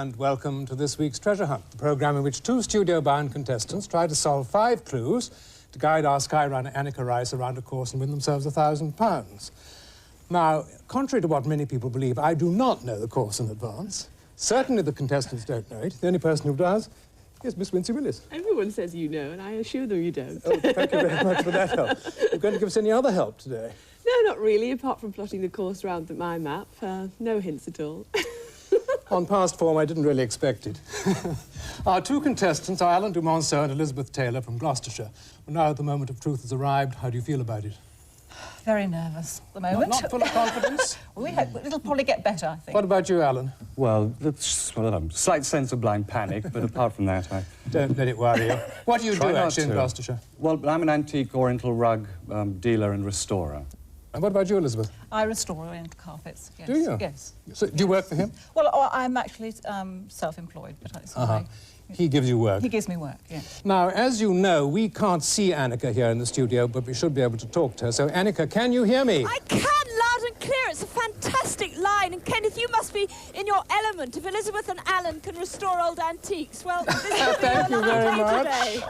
and welcome to this week's Treasure Hunt, the programme in which two studio-bound contestants try to solve 5 clues to guide our Skyrunner Anneka Rice around a course and win themselves £1,000. Now, contrary to what many people believe, I do not know the course in advance. Certainly the contestants don't know it. The only person who does is Miss Wincy Willis. Everyone says you know, and I assure them you don't. Oh, thank you very much for that help. You're going to give us any other help today? No, not really, apart from plotting the course around my map. No hints at all. On past form, I didn't really expect it. Our two contestants are Alan Dumonceau and Elizabeth Taylor from Gloucestershire. Well, now the moment of truth has arrived. How do you feel about it? Very nervous at the moment. Not full of confidence? Well, we hope it'll probably get better, I think. What about you, Alan? Well, slight sense of blind panic, but apart from that, I... Don't let it worry you. What do you do, actually, in Gloucestershire? Well, I'm an antique oriental rug dealer and restorer. And what about you, Elizabeth? I restore oriental carpets, yes. Do you? Yes. So, do you work for him? Well, I'm actually self-employed, but it's He gives you work? He gives me work, yes. Now, as you know, we can't see Anneka here in the studio, but we should be able to talk to her. So, Anneka, can you hear me? I can, loud and clear. It's a fantastic line. And, Kenneth, you must be in your element. If Elizabeth and Alan can restore old antiques, well, this will be Thank you very much. Today.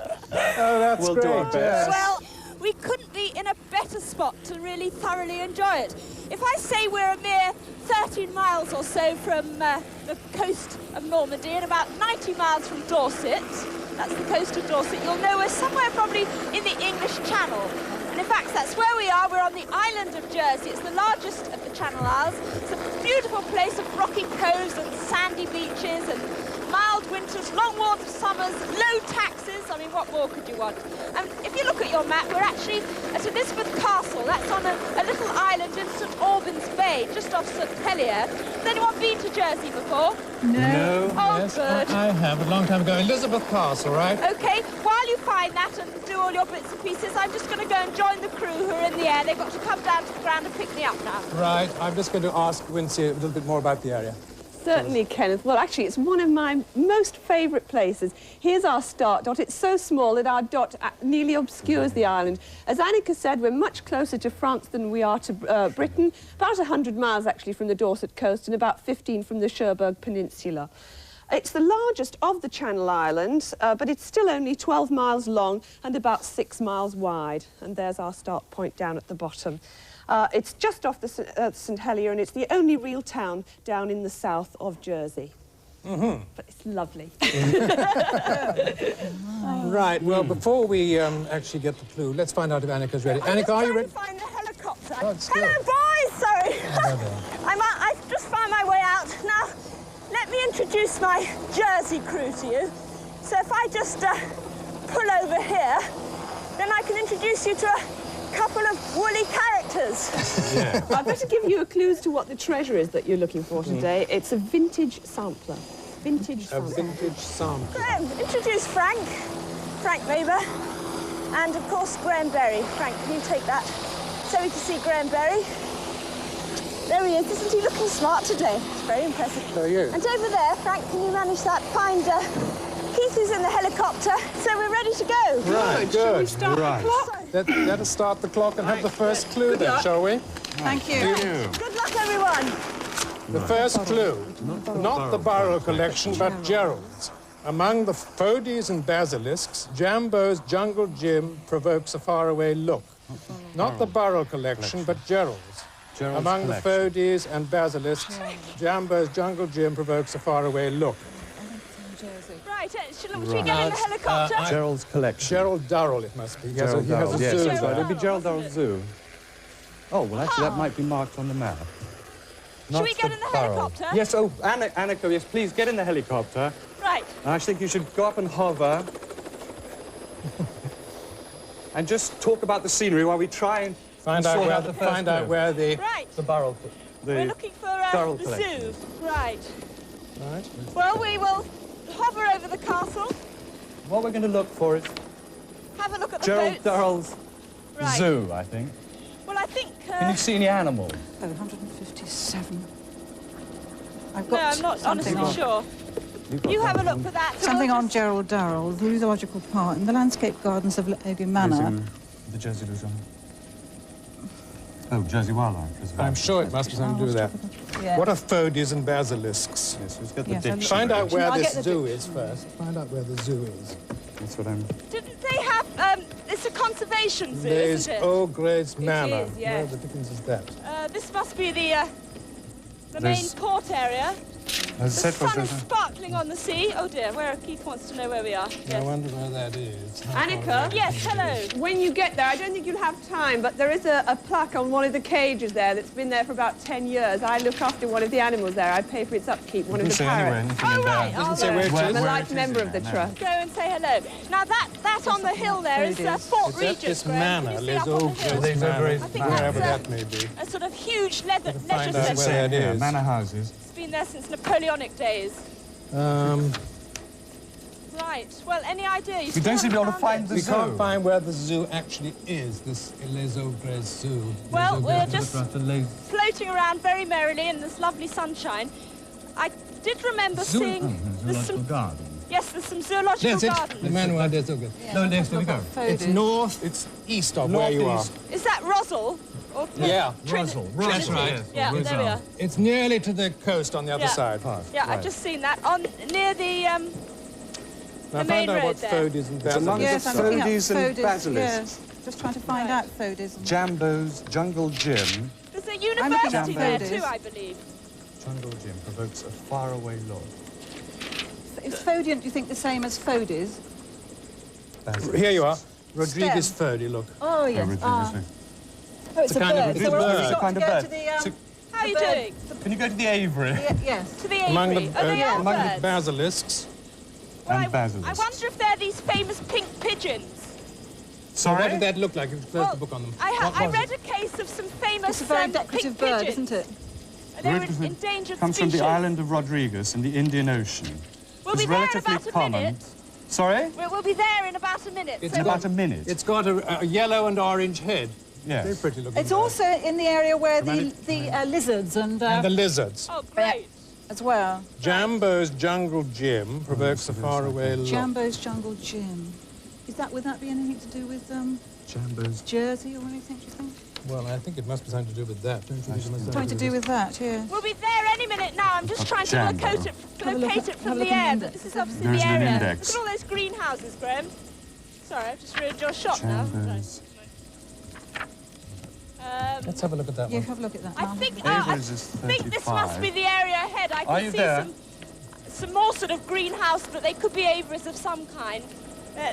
Oh, that's We'll great. do our best. Yes. Well, we couldn't be in a better spot to really thoroughly enjoy it. If I say we're a mere 13 miles or so from the coast of Normandy and about 90 miles from Dorset, that's the coast of Dorset, you'll know we're somewhere probably in the English Channel. And in fact, that's where we are. We're on the island of Jersey. It's the largest of the Channel Isles. It's a beautiful place of rocky coves and sandy beaches and mild winters, long warm summers, low taxes. I mean, what more could you want? And if you look at your map, we're actually at Elizabeth Castle. That's on a little island in St Albans Bay, just off St Helier. Has anyone been to Jersey before? No. Oh, Yes, good. I have, a long time ago. Elizabeth Castle, right? OK, while you find that and do all your bits and pieces, I'm just going to go and join the crew who are in the air. They've got to come down to the ground and pick me up now. Right. I'm just going to ask Wincy a little bit more about the area. Certainly, Kenneth. Well, actually, it's one of my most favourite places. Here's our start dot. It's so small that our dot nearly obscures the island. As Anneka said, we're much closer to France than we are to Britain, about 100 miles, actually, from the Dorset coast and about 15 from the Cherbourg Peninsula. It's the largest of the Channel Islands, but it's still only 12 miles long and about 6 miles wide. And there's our start point down at the bottom. It's just off the St Helier, and it's the only real town down in the south of Jersey. Mm-hmm. But it's lovely. Right, well, before we actually get the clue, let's find out if Anneka's ready. Anneka, are you ready? Find the helicopter. Oh, it's Hello, good. boys. Sorry. I've just found my way out. Now, let me introduce my Jersey crew to you. So if I just pull over here, then I can introduce you to a couple of woolly characters. Yeah. I'd better give you a clue as to what the treasure is that you're looking for today. It's a vintage sampler. Vintage sampler. A vintage sampler. Graham, introduce Frank Weber, and of course Graham Berry. Frank, can you take that so we can see Graham Berry? There he is. Isn't he looking smart today? It's very impressive. So are you. And over there, Frank, can you manage that? Find Keith is in the helicopter, so we're ready to go. Right, good. Shall we start the clock? Let us start the clock and have the first clue then, shall we? Thank you. Good luck, everyone. The first clue, not the Barrow collection, but Gerald's. Among the Fodies and basilisks, Jambo's Jungle Jim provokes a faraway look. Not the Barrow collection, but Gerald's. Among the Fodies and basilisks, Jambo's Jungle Jim provokes a faraway look. Right, should we get in the helicopter? Gerald's collection. Gerald Durrell, it must be. He has a Yes, zoo. that's right. It'll be Gerald Durrell's Zoo. Oh, well, actually, that might be marked on the map. Should we get in the helicopter? Yes, oh, Anneka, yes, please, get in the helicopter. Right. I think you should go up and hover. And just talk about the scenery while we try and Find out where the Right. Barrow... We're looking for Durrell the collection. zoo. Right. Right. Well, we will hover over the castle, what we're going to look for is have a look at the Gerald boats. Durrell's Right. Zoo, I think. Well, I think... Can you see any animals? Oh, 157. I've No, got I'm not something honestly on, sure. You have a look for that. something We'll on just- Gerald Durrell, the zoological park, in the landscape gardens of Lady Manor. The Jersey Luzon. Oh, Jersey Wildlife. I'm sure it must be something to do with that. Yeah. What are phodes and basilisks? Yes, let's get the Yes, I'm- dictionary. Find out where I'll this get the zoo is first. Find out where the zoo is. That's what I'm... Didn't they have, it's a conservation zoo, There's isn't it? O'Grace Manor. is, yeah. Where the dickens is that? This must be the main There's- port area. As I The said, sun is was sparkling on the sea. Oh dear, Keith wants to know where we are. I Yes. wonder where that is. Annika? Yes, hello. When you get there, I don't think you'll have time, but there is a plaque on one of the cages there that's been there for about 10 years. I look after one of the animals there. I pay for its upkeep, one of the say anywhere, parrots. anything Oh, in right. there. I'll say go. where it I'm a is. life member of the trust. Go and say hello. Now that on the hill there is Fort Is that Regent. this Graham. Can manor, you see Les up on the hill? O'Grace Manor? I think Wherever that's that may be. a sort of huge leisure find out centre. where that is. Manor houses. It's been there since Napoleonic days. Right. Well, any idea? You We don't seem to be able to find the We zoo. can't find where the zoo actually is, this Les O'Grace Zoo. Well, Les we're O'Grace- just floating around very merrily in this lovely sunshine. I did remember seeing... there's some, garden. yes, there's some zoological That's it, gardens. the Manuel des O'Grace. No, next we go. It's north, it's east of where you are. Is that Rosal? Or Yeah, Rosal. That's right. Yeah, there we are. It's nearly to the coast on the other Yeah. side. Yeah, I've just seen that on near the Now main find out road what there. phodes and It's among basilisks Yes, I'm looking up Phodes and phodes. basilisks. Yes, just trying to find out phodes. And... Jambo's Jungle Gym. there's a looking university up there photos. too, I believe. Jungle Gym provokes a faraway look. Is phodiant, do you think, the same as phodes? Here you are. Rodriguez Stem. Fode, look. Oh, yes. Oh, it's a kind of a So big we're bird. also It's a got kind to of go bird. to the... How are you bird. doing? Can you go to the aviary? Yes. To the Among aviary. the, Oh, they are among the birds. basilisks. Well, And I basilisks. wonder if they're these famous pink pigeons. So what Sorry? did that look like? Close Well, the book on them. I read a case of some famous It's a very pink decorative bird, pigeons. isn't it? They were Word an endangered comes species. from the island of Rodriguez in the Indian Ocean. We'll It's be there in relatively about a common. minute. Sorry? We'll be there in about a minute. It's so In about a minute. It's got a yellow and orange head. Very Yes. pretty looking. It's bird. also in the area where the lizards and And the lizards. Oh, great. as well. Jambo's Jungle Gym provokes a faraway look. Jambo's Jungle Gym. Would that be anything to do with Jambo's. Jersey or anything, do you think? Well, I think it must be something to do with that. Don't you think it must have Something to do with that, yeah. We'll be there any minute now. I'm just trying to Jambo. locate it Have a look from at the the air. index. But this is obviously There's the an area. index. Look at all those greenhouses, Graham. Sorry, I've just ruined your shot now. Jambo's. Let's have a look at that Yeah, one. have a look at that. I now. think Average is this must 35. be the area ahead. I Are can you see there? some more sort of greenhouse, but they could be aviaries of some kind.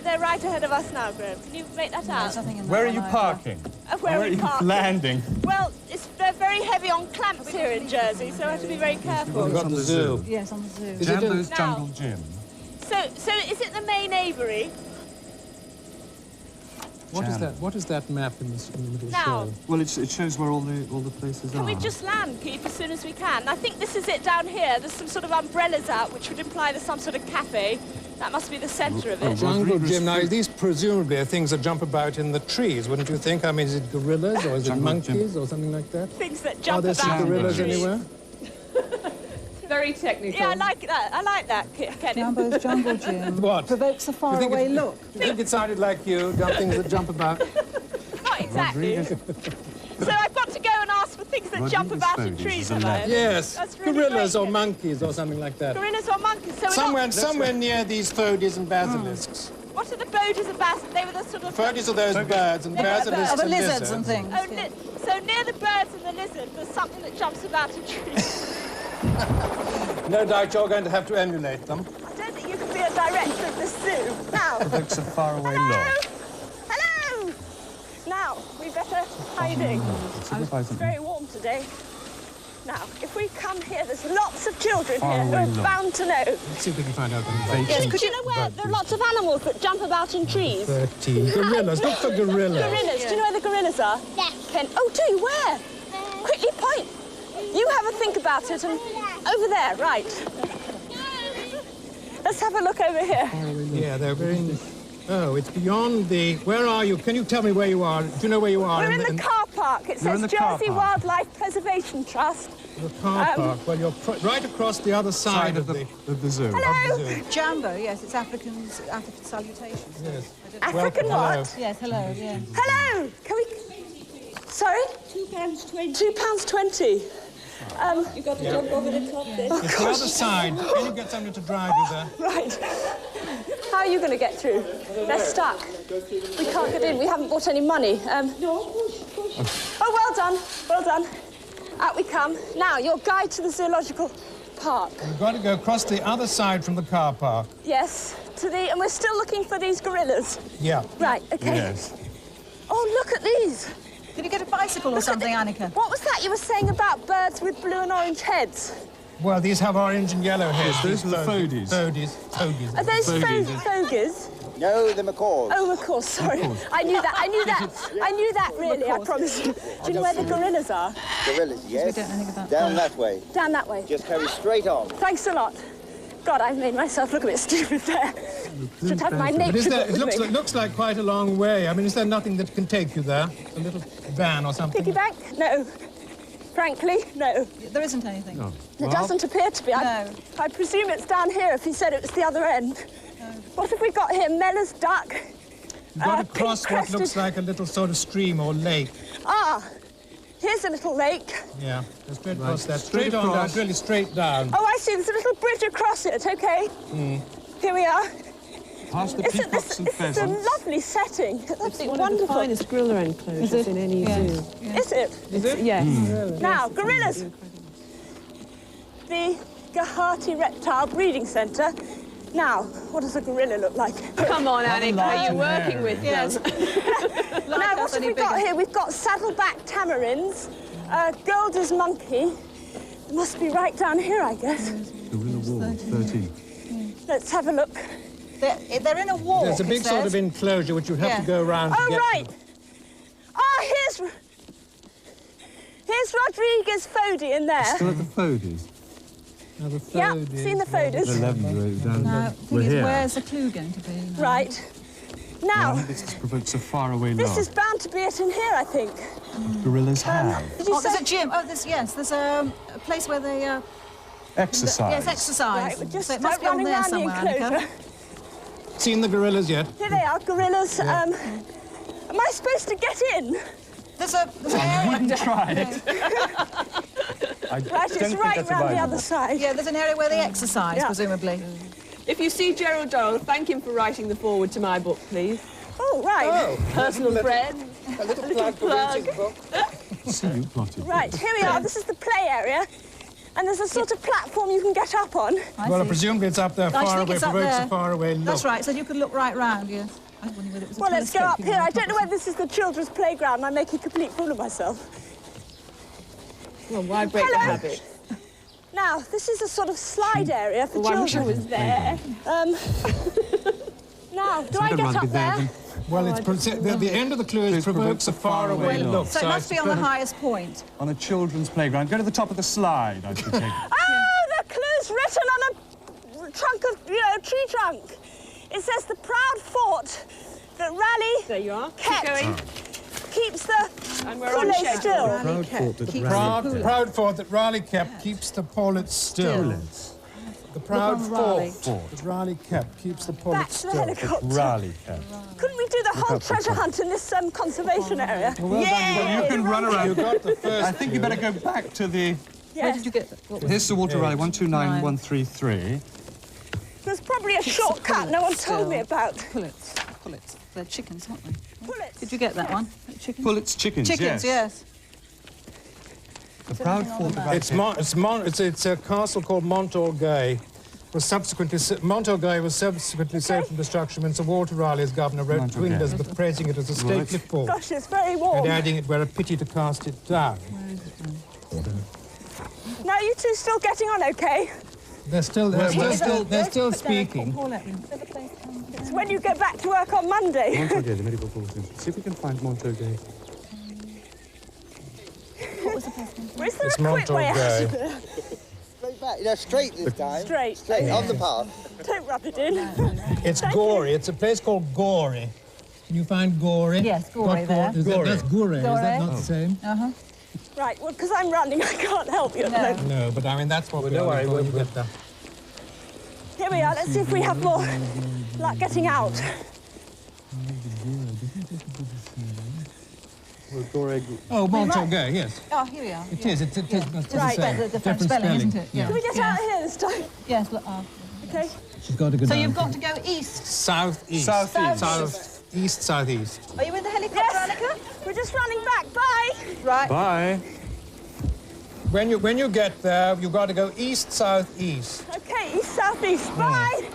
They're right ahead of us now, Graham. Can you make that No, out? there's nothing in that Where are one you either. parking? Where are we you parking? landing? Well, they're very heavy on clamps here in Jersey, so I have to be very careful. We've got on the the zoo. Yes, on the zoo. Is it in- Jambo's Now- Jungle Gym. So is it the main aviary? What is Jam. that? What is that map in the middle Now, show? Well, it shows where all the places can are. we just land, Keith, as soon as we can? I think this is it down here. There's some sort of umbrellas out, which would imply there's some sort of cafe. That must be the centre of it. Jungle Rodriguez Gym. Now, Street. these presumably are things that jump about in the trees, wouldn't you think? I mean, is it gorillas or is it Jungle monkeys or something like that? Things that Are jump there about some in the gorillas trees. anywhere? Very technical. Yeah, I like that. I like that, Kenneth. Jambo's Jungle Gym. What? Provokes a faraway look. Do you think it sounded like you? Things that jump about? Not exactly. So I've got to go and ask for things that jump Rodriguez about in Photos trees, is a have I? lab. Yes. That's really Gorillas great, or Kenneth. monkeys or something like that. Gorillas or monkeys. So we're not, Somewhere near these phodes and basilisks. what are the bodas and basilisks? They were the sort of... Phodes are those birds and basilisks Of the are lizards and things. Oh, yeah. so near the birds and the lizard, there's something that jumps about in trees. No doubt you're going to have to emulate them. I don't think you can be a director of this zoo. Now, Provokes a faraway hello? look. Hello? Now, we better... How are you doing? Signify It's something. very warm today. Now, if we come here, there's lots of children Far here who away are look. bound to know. Let's see if we can find out what Yes, could you know where there are lots of animals that jump about in trees? 13. Gorillas. Look for gorillas. Gorillas. Do you know where the gorillas are? Yes. Oh, do you? Where? Quickly point. You have a think about it. And over there, right. Let's have a look over here. Yeah, they're very... Oh, it's beyond the... Where are you? Can you tell me where you are? Do you know where you are? We're in the car park. It You're in says the car Jersey park. Wildlife Preservation Trust. The car park. Well, you're right across the other side of the... Of the zoo. Hello. zoo. Jambo, yes, it's African salutations. Yes. African Welcome, what? Yes, hello, yeah. Hello. Can we... Sorry? £2.20. £2.20. You've got to jump over the top there. It's the other side. Can you get somebody to drive you there? Right. How are you going to get through? They're stuck. We can't get in. We haven't bought any money. No, push. Oh, well done. Well done. Out we come. Now, your guide to the zoological park. You've got to go across the other side from the car park. Yes. And we're still looking for these gorillas. Yeah. Right, OK. Yes. Oh, look at these. Did you get a bicycle or something, Anneka? What was that you were saying about birds with blue and orange heads? Well, these have orange and yellow heads. Yes, those are the fogies. Fogies. Are those fogies? No, the macaws. Oh, of course, sorry. I knew that, really, I promise you. Do you know where the gorillas are? Gorillas, yes. We don't know anything about Down that way. Down that way. Just carry straight on. Thanks a lot. God, I've made myself look a bit stupid there. Should have my But nature it book with me. looks like quite a long way. I mean, is there nothing that can take you there? A little van or something? Piggy bank? No. Frankly, no. There isn't anything. No. There doesn't appear to be. No. I presume it's down here if he said it was the other end. What have we got here? Mellor's duck. You've got to cross what pink-crested- looks like a little sort of stream or lake. Ah, here's a little lake. Yeah, just straight across that. Straight Straight on down, across. really straight down. Oh, I see. There's a little bridge across it, OK? Here we are. Past the It's a, peacocks this, and this is a pheasants. lovely setting. It's It's absolutely one of the wonderful. finest gorilla enclosures in any zoo. Is it? Is it? Yes. Now, gorillas. The Gahati Reptile Breeding Centre. Now, what does a gorilla look like? Come on, Anneka, are you working with Yes. them? Now, what have we got here? We've got saddleback tamarins, Golders monkey. It must be right down here, I guess. Gorilla wall, 13. Let's have a look. They're in a walk, There's a big it sort says. of enclosure which you have Yeah. to go around to Oh, get right. to. Here's Rodriguez Fody in there. Still at the fogies. Now, the Yeah, fogies, seen the well, Foders. 11 down Now, there. the We're thing is, here. where's the clue going to be? now? Right. Now, This provokes a faraway this laugh. is bound to be it in here, I think. Gorillas have. Did you Oh, there's say? a gym. Oh, there's a place where they... Exercise. Yes, exercise. Right, we're just So it must be on running there around the somewhere, enclosure. Anneka. Seen the gorillas yet? Here they are, gorillas. Am I supposed to get in? There's an area... Wouldn't try it. Right, it's right round the other side. Yeah, there's an area where they exercise, Yeah. presumably. If you see Gerald Doyle, thank him for writing the foreword to my book, please. Oh, right. Personal friend. A little plug for reading book. See you plotted. Right, here we are. This is the play area. And there's a sort of platform you can get up on. Well, presumably it's up there I far think away, it's up provokes there. a far away look. That's right, so you could look right round, yes. I was wondering whether it was a Well, let's go telescope up you here. I might don't know put whether this is the children's playground and I'm making a complete fool of myself. Well, why break the Hello. habit? Now, this is a sort of slide area for Well, I wish I children. was there. Now, do I get up there? Well, it's the end of the clue is provokes a far away look. So it must be on the highest point. On a children's playground. Go to the top of the slide, I should think. Oh, the clue's written on a trunk of, tree trunk. It says the proud fort that Raleigh There you are. Keep kept going. keeps the And we're on poulet schedule. still. Proud fort that Proud fort that Raleigh kept keeps the pullets still. The proud Raleigh. fort that Raleigh kept keeps the pullets That's the still. helicopter. Raleigh kept. Couldn't we do the whole treasure hunt in this conservation area? Well done. You can run around. You got the first. I think you better go back to the... Where did you get that? What was Here's Sir Walter Raleigh, 129133. There's probably a shortcut no one told me about. pullets? Pullets. They're chickens, aren't they? Pullets. Did you get that one? Chickens? Pullets chickens, Chickens, yes. The proud fort of It's a castle called Montorgueil. Montorgueil was subsequently saved from destruction when Sir Walter Raleigh, as governor, wrote to Queen Elizabeth praising it as a stately fort Gosh, it's very warm. and adding it were a pity to cast it down. Now, you two still getting on okay? They're still speaking. It's when you go back to work on Monday. Montorgueil, the medical bulletin. See if we can find Montorgueil. Is there It's a quick way out Montorgueil. of there? Straight back. Straight this time. Straight. Straight on the path. Don't rub it in. It's Gory. It's a place called Gory. Can you find Gory? Yes, Gory there. That's Gory. Is that not Gory. the same? Uh-huh. Right, well, because I'm running, I can't help you. No. No, but I mean, that's what we're going when you get there. Here we are. Let's see if we have more luck getting out. Oh, Montorgueil, yes. Oh, here we are. It is. It is. Right, the French spelling, isn't it? Yeah. Can we get out of here this time? Yes, look, Okay. She's got to go so down. you've got to go east. Southeast. Southeast. Southeast, southeast. Are you in the helicopter, Yes. Anneka? We're just running back. Bye. Right. Bye. When you get there, you've got to go east, southeast. Okay, east, southeast. Bye.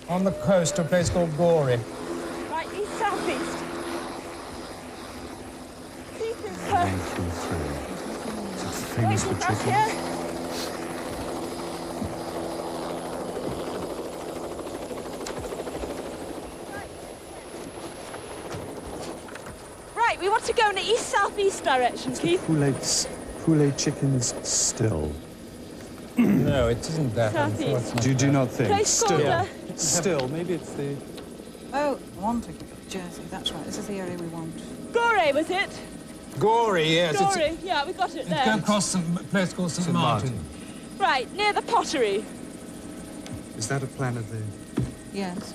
On the coast to a place called Gorey. Right, east, southeast. Keep is Famous for back chicken. here. Right, we want to go in the east-southeast direction, Keith. Kool-Aid chicken's still. No, it isn't that. Southeast. unfortunately. You do not think? Place called, Still. Still. Maybe it's the... Oh, Wantage, Jersey, that's right. This is the area we want. Gorey, was it? Gorey, yes. Gorey, yeah, we got it It's there. going across a place called St. Martin. Right, near the pottery. Is that a plan of the... Yes.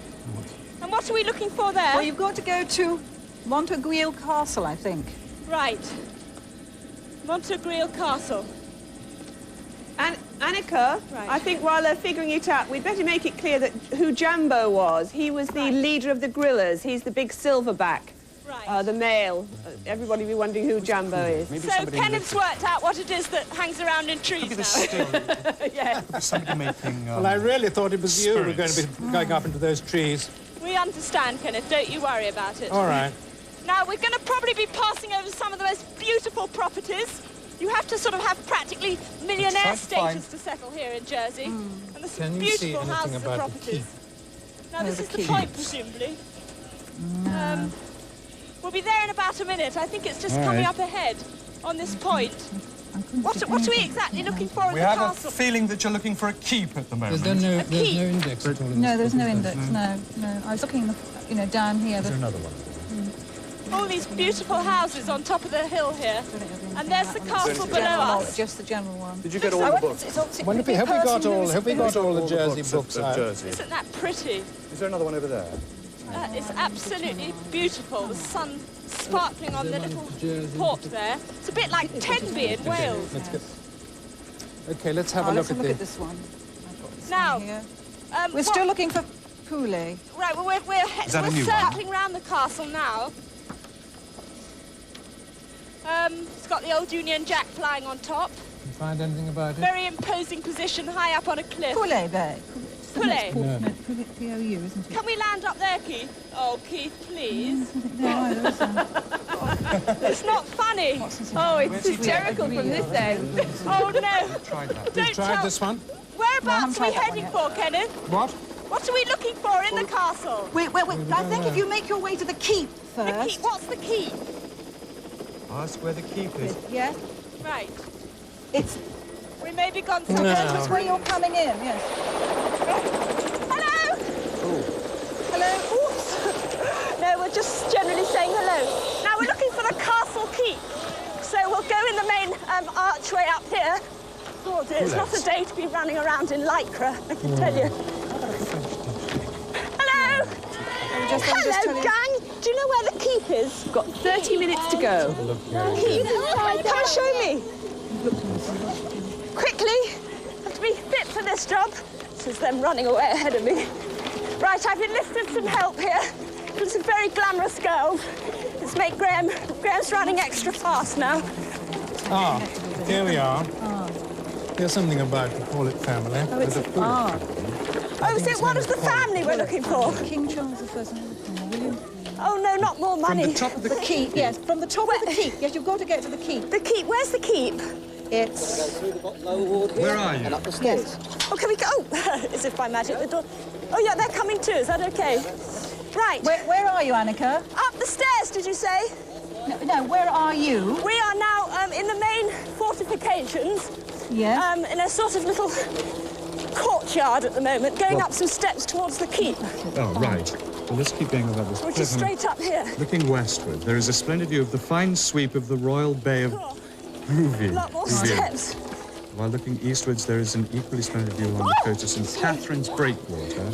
And what are we looking for there? Well, you've got to go to Montorgueil Castle, I think. Right. Montorgueil Castle. And Anneka, Right. I think while they're figuring it out, we'd better make it clear that who Jambo was. He was the leader of the grillers. He's the big silverback, Right. the male. Everybody will be wondering who Jambo is. Maybe So somebody Kenneth's worked out what it is that hangs around in trees Maybe the now. still. Yeah. Somebody making... Well, I really thought it was you who were going to spirits. be going up into those trees. We understand, Kenneth. Don't you worry about it. All right. Now, we're going to probably be passing over some of the most beautiful properties. You have to sort of have practically millionaire trying to status find- to settle here in Jersey. And there's some Can you see beautiful anything houses and about the properties. Now, this the is the keep. point, presumably. We'll be there in about a minute. I think it's just coming up ahead on this point. What are we exactly looking for in We the have a castle? feeling that you're looking for a keep at the moment. There's no key. index at all. in No, this there's no book, is index, there? no. I was looking, down here. Is there another one? All these beautiful houses on top of the hill here. And there's the castle below us. Just the general one. Did you get all the books? Have we got all the Jersey books of out? Jersey? Isn't that pretty? Is there another one over there? It's absolutely beautiful. The sun sparkling on the little port there. It's a bit like Tenby in Wales. Okay, let's have a Let's look have at a look at this. this one. I've got this Now, one here. We're what- still looking for poulet. Right, well, we're that a new one? circling around the castle now. It's got the old Union Jack flying on top. Can you find anything about it? Very imposing position, high up on a cliff. Poulet, there. Poulet. No, P-O-U, isn't it? Can we land up there, Keith? Oh, Keith, please. No, either, is there? It's not funny. Oh, it's hysterical from this end. Oh, no. Tried that. Don't Tried tell. this one? Whereabouts are we tried that one heading yet. for, Kenneth? What? What are we looking for in the castle? Wait. I think if you make your way to the keep The first. keep. What's the keep? Ask where the keep is. Yeah. Right. It's We may be gone No. that's where you're coming in, yes. Hello? Hello? Oops. No, we're just generally saying hello. Now, we're looking for the castle keep. So we'll go in the main archway up here. Oh dear, it's not a day to be running around in Lycra, I can tell you. Hello? Just Hello, tell you- gang. Do you know where the keep is? Got 30 minutes to go. Keep. Come and show me. Quickly. Have to be fit for this job. This is them running away ahead of me. Right, I've enlisted some help here from some very glamorous girls. Let's make Graham. Graham's running extra fast now. Ah, here we are. Here's something about the Paulet family. Oh, is it one of the family we're looking for? King Charles I. Will you? Oh, no, not more money. From the top of the The keep, yes. From the top of the keep. Yes, you've got to get to the keep. The keep. Where's the keep? It's... Through the lower ward here Where are you? and up the stairs. Yes. Oh, can we go? As if by magic, the door. Oh, yeah, they're coming too. Is that okay? Right. Where are you, Anneka? Up the stairs, did you say? No, where are you? We are now in the main fortifications, Yes. in a sort of little courtyard at the moment, going up some steps towards the keep, Oh, right. Well, let's keep going about this. which is straight up here. Looking westward, there is a splendid view of the fine sweep of the Royal Bay of Oh, Rouvier. a lot more Rouvier. steps. While looking eastwards, there is an equally splendid view along the coast of St. Catherine's Breakwater.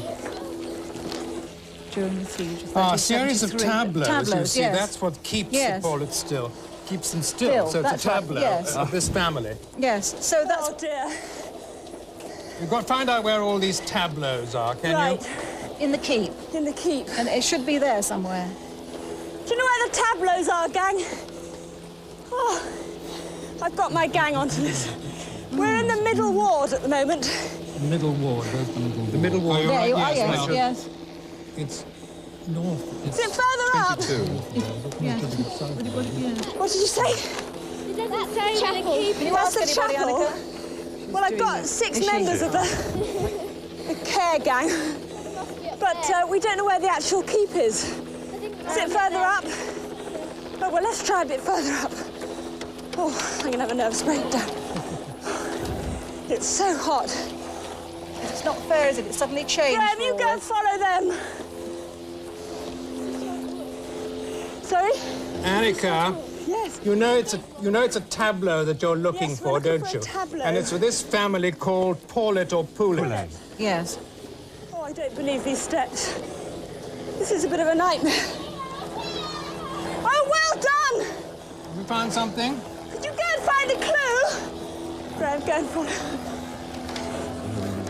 during the siege of Ah, a series of 1373. tableaux, you see, yes. that's what keeps Yes. the bullets still. Keeps them still, so it's a that's right, tableau yes. of this family. Yes, so that's... Oh, dear. You've got to find out where all these tableaux are, can Right, in the keep, in the keep. and it should be there somewhere. Do you know where the tableaux are, gang? Oh, I've got my gang onto this. We're in the middle ward at the moment. you? Middle ward, where's the middle ward? The middle ward, There you are, yes, yes, right. yes. It's north. Is it further up? 22. Yes. What did you say? It doesn't say chapel. Can you That's ask the anybody, chapel. Annika? Well, I've got 6 members of the care gang, but we don't know where the actual keep is. Is it further up? Oh, well, let's try a bit further up. Oh, I'm gonna have a nervous breakdown. It's so hot. It's not fair, is it? It's suddenly changed. Graham, you go and follow them. Sorry? Anneka, Yes. you know it's a tableau that you're looking Yes, we're for, looking don't for a you? tableau. And it's for this family called Paulet or Poulet. Yes. Oh, I don't believe these steps. This is a bit of a nightmare. Oh, well done! Have you found something? Could you go and find a clue? Graham, go and follow.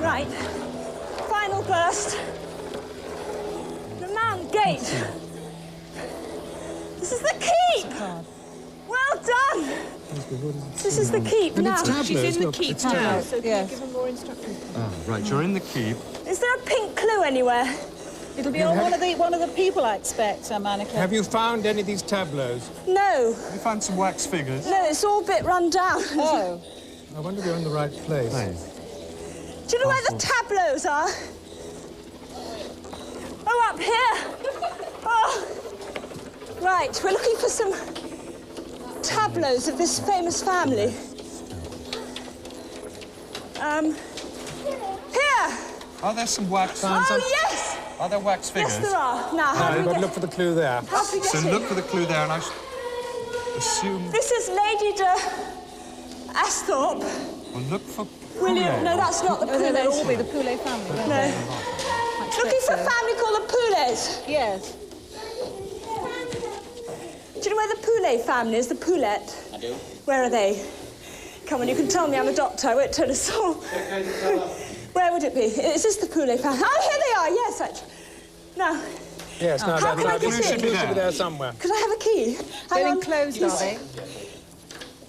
Right. Final burst. The man gate. This is the keep! Well done! This is the keep now. She's in the keep now, so can Yes. you give her more instructions? Ah, right, you're in the keep. Is there a pink clue anywhere? It'll be on one of the people, I expect, Annika. Have you found any of these tableaux? No. You found some wax figures? No, it's all a bit run down. Oh. I wonder if you're in the right place. Do you know where the tableaux are? Oh, up here. Oh. Right, we're looking for some tableaux of this famous family. Here. Are there some wax? Oh, yes. Are there wax figures? Yes, there are. Now, how do You've we got to get... look for the clue there. How do we get So in? look for the clue there, and I assume. This is Lady de Asthorpe. Well, look for. William... Poulet. No, that's not the Oh, they'll all be Poulets. the Poulet family, won't No. they? I Looking expect for a so. family called the Poulets. Yes. Do you know where the Poulet family is, the Poulet? I do. Where are they? Come on, you can tell me, I'm a doctor, I won't tell a soul. Where would it be? Is this the Poulet family? Oh, here they are, yes, actually. Now, Yes, now How can I that get clue in? should be there somewhere. could I have a key? Hang Getting on. closed, are they?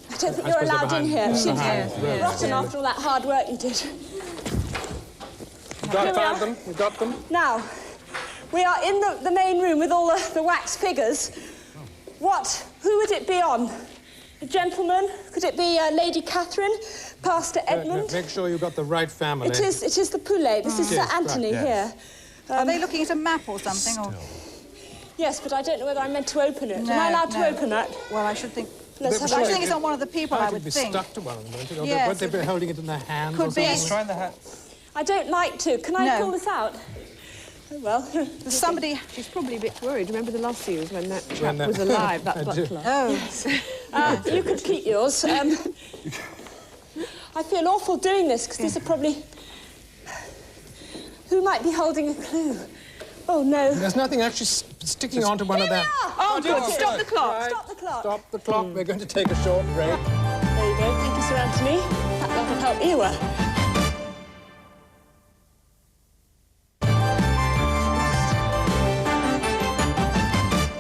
I don't think I you're suppose allowed they're in here. behind- Yes, yes. Rotten after all that hard work you did. You've got Here we found are. them? You've got them? Now, we are in the main room with all the wax figures. Who would it be on? A gentleman? Could it be Lady Catherine? Pastor Edmund? Make sure you've got the right family. It is the Poulet. This is Sir Yes, right, Anthony yes. here. Are they looking at a map or something? Or... Yes, but I don't know whether I'm meant to open it. No, Am I allowed no. to open that? Well, I should think... Let's have I a think look. it's on one of the people, I Might would be think. stuck to one of them, won't it? Or Yes. won't they be holding it in their hands Could or be. something? Let's try the hat. I don't like to. Can I No. pull this out? Oh, well. There's somebody... She's probably a bit worried. Remember the last series when that chap When that- was alive, I that do. butler? Oh. You could keep yours. I feel awful doing this because these are probably... Who might be holding a clue? Oh, no. There's nothing actually sticking onto one of Here we them. are! Oh, good. Stop the clock. Right. Stop the clock. Stop the clock. We're going to take a short break. There you go. Thank you, Sir Anthony. That'll help you.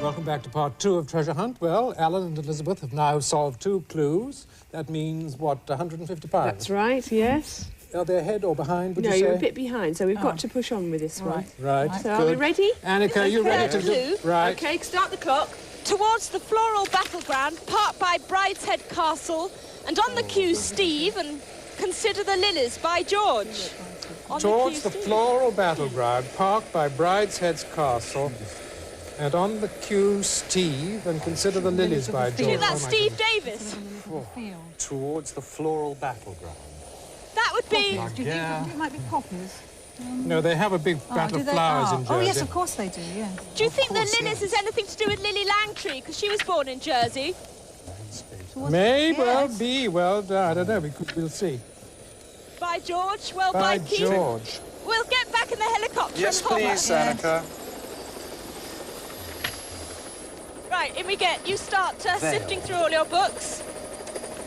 Welcome back to part 2 of Treasure Hunt. Well, Alan and Elizabeth have now solved 2 clues. That means, what, 150 pounds? That's right, yes. Are they ahead or behind, would No, you say? you're a bit behind, so we've got to push on with this one. Right, So are we good. ready? Annika, are you ready to Clue. do... Right. OK, start the clock. Towards the floral battleground, parked by Brideshead Castle, and on the queue, Steve, and Consider the Lilies by George. On Towards the queue, Steve. floral battleground, parked by Brideshead's Castle, and on the queue, Steve, and Consider the Lilies by Do George. you think that's Oh, my Steve Davis? Towards the floral battleground. That would be... Do you think it might be poppies? goodness. No, they have a big battle do of they? flowers in Jersey. Oh, yes, of course they do, yeah. Do you think the Lilies has anything to do with Lily Langtry? Because she was born in Jersey. May well Yes. be. Well, I don't know. We'll see. By George. Well, By by Keith. George. We'll get back in the helicopter Yes, and hover. please, Anneka. Right, in we get. You start sifting through all your books.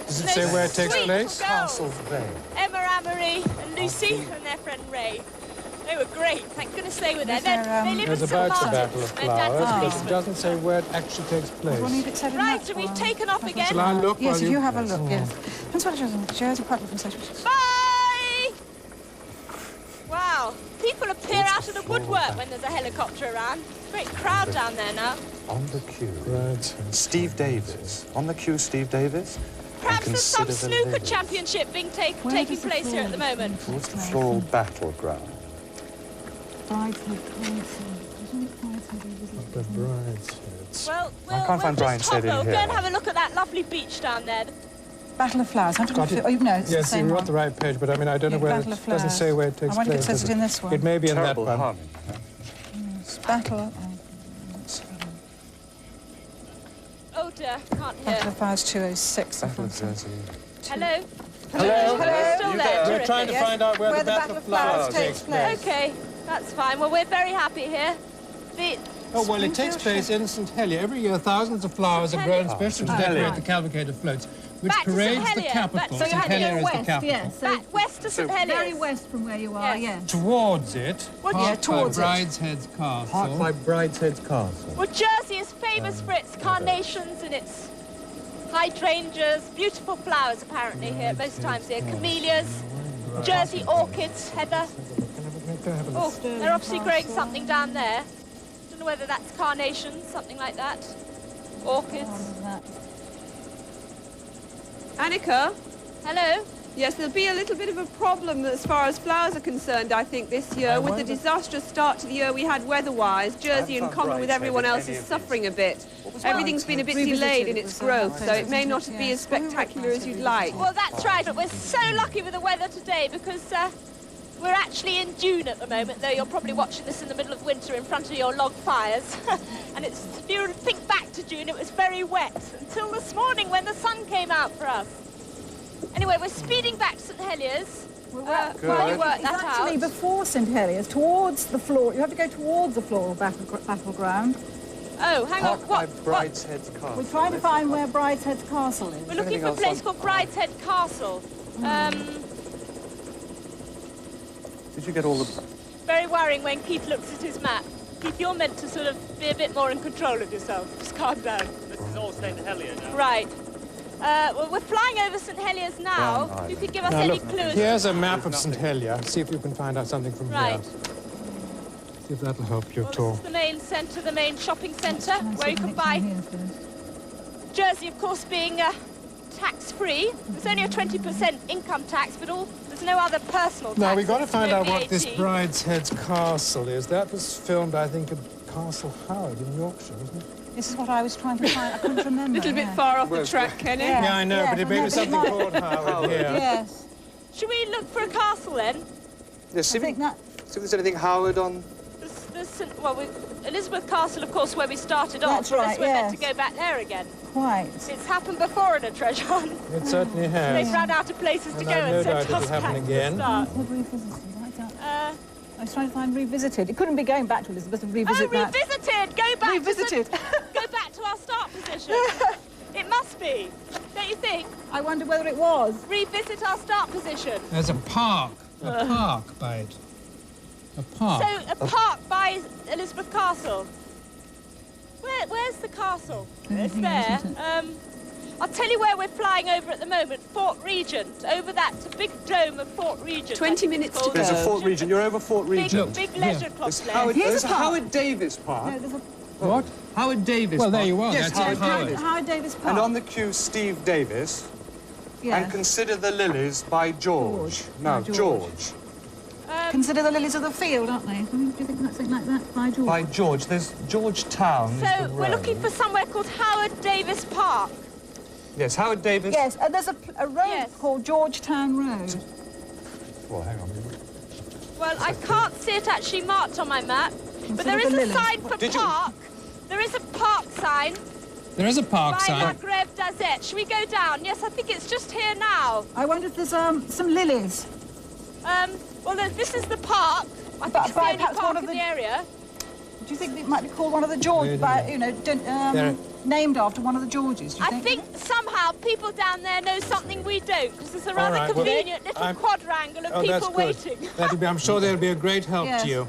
Does it say where it takes Sweet place? girls. Castle Vale. Emma, Amory and Lucy and their friend Ray. They were great. Thank goodness they were there. Is there, They live There's in St. about the Martin's. Battle of Their dad's a Flowers, but it policeman. doesn't say where it actually takes place. Well, need it said in Right, that so we've one. taken off again. Shall I look Yes, while if you have a look, yes. That's what it is. Jersey Park from such. Bye! Wow, people appear out of the woodwork when there's a helicopter around. Great crowd down there now. On the queue. Right. Steve Davis. On the queue, Steve Davis. Perhaps there's some consider the snooker lilies. championship being taking Where does the place here at the floor moment. Towards the floral battleground. The bridesmaids. Well, I can't find Brian just said in hobble. here. Go and have a look at that lovely beach down there. Battle of Flowers. Got it. 150. Oh, no, it's the Yes, same you one. got the right page, but I mean, I don't know Yeah, where Battle it of doesn't say where it Flowers. takes I wonder if it place. says it in this one. It may be in that Terrible one. harmony. It's Battle. Oh dear, can't hear. Battle of Flowers 206. Battle of Jersey. Hello? Hello? We're still there. We're trying to Yes. find out where the Battle of Flowers takes place. Okay, that's fine. Well, we're very happy here. Oh, well, it takes place in St. Helier. Every year, thousands of flowers are grown specially to decorate the cavalcade of floats, which Back to St. parades the Helier. capital. So St. you had to Helier go is the west, capital. yes. So Back west to St. Heliers. very west from where you are, Yes. Towards it, Well, parked yeah, towards by it. Brideshead's Castle. Parked by Brideshead's Castle. Well, Jersey is famous for its carnations and its hydrangeas, beautiful flowers apparently here most times here. Camellias, Jersey orchids, heather. Go have a look. Oh, they're obviously growing something down there. Don't know whether that's carnations, something like that. Orchids. Anneka? Hello? Yes, there'll be a little bit of a problem as far as flowers are concerned, I think, this year. With the disastrous start to the year we had weather-wise, Jersey, in common with everyone else, is suffering a bit. Everything's been a bit delayed in its growth, so it may not be as spectacular as you'd like. Well, that's right, but we're so lucky with the weather today because we're actually in June at the moment, though you're probably watching this in the middle of winter in front of your log fires. And it's, if you think back to June, it was very wet until this morning when the sun came out for us. Anyway, we're speeding back to St. Heliers. While you work that Actually, out. before St. Heliers, towards the floor, you have to go towards the floral battleground. Oh, hang on. Parked by What? Brideshead's Castle. We're trying to find where Brideshead's Castle is. We're looking for a else place on- called Brideshead Castle. Did you get all the... Very worrying when Keith looks at his map. Keith, you're meant to sort of be a bit more in control of yourself. Just calm down. This is all St. Helier now. Right. Well, we're flying over St. Heliers now. Brown You could give us Now, any look, clues. here's a map of St. Helier. See if you can find out something from Right. here. See if that'll help you Well, at this all. is the main centre, the main shopping centre, where you can buy Jersey, of course, being tax-free. There's only a 20% income tax, but there's no other personal tax. Now, we've got to There's find no out what this VAT. Brideshead's Castle is. That was filmed, I think, at Castle Howard in Yorkshire, wasn't it? This is what I was trying to find. I couldn't remember. A little bit far off the track, Kenny. Yeah, I know, but it may be something called Howard here. Yes. Should we look for a castle then? Yeah, see I think that... if there's anything Howard on... Elizabeth Castle, of course, where we started off. That's right, Unless we're meant to yes. go back there again. Quite. It's happened before in a treasure hunt. It certainly They've has. run out of places to And go I've no and doubt sent it'll us happen back to again. the start. I was trying to find revisited. It couldn't be going back to Elizabeth and revisit that. Revisited! Go back Revisited. go back to our start position. It must be, don't you think? I wonder whether it was. Revisit our start position. There's a park by it. A park. So, a park by Elizabeth Castle. Where's the castle? It's there. I'll tell you where we're flying over at the moment. Fort Regent. Over that big dome of Fort Regent. 20 I think minutes it's to called. go. There's a Fort Regent. You're over Fort Regent. Big leisure club There's place. Howard, Here's there's a park. Howard Davis Park. No, there's a What? Howard Davis Well, Park. there you are. Yes, That's Howard it, Howard. Davis. Howard Davis Park. And on the queue, Steve Davis. Yes. And Consider the Lilies by George. No, By George. Consider the lilies of the field, aren't they? Do you think that's something like that? By George. By George. There's Georgetown. is So, the we're looking road. for somewhere called Howard Davis Park. Yes, Howard Davis. Yes, and there's a road Yes. called Georgetown Road. Well, hang on. Well, I can't see it actually marked on my map, but there Consider is the a lilies. sign for Did you- park. There is a park sign There is a park by La sign. Grève d'Azette. Should we go down? Yes, I think it's just here now. I wonder if there's some lilies. Well, this is the park. I think But it's the only perhaps park one of in the the- area. Do you think it might be called one of the Georges, named after one of the Georges? Do you I think somehow people down there know something we don't, because there's a rather right, well, convenient little quadrangle of people waiting. That'll be, I'm sure they'll be a great help Yes. to you.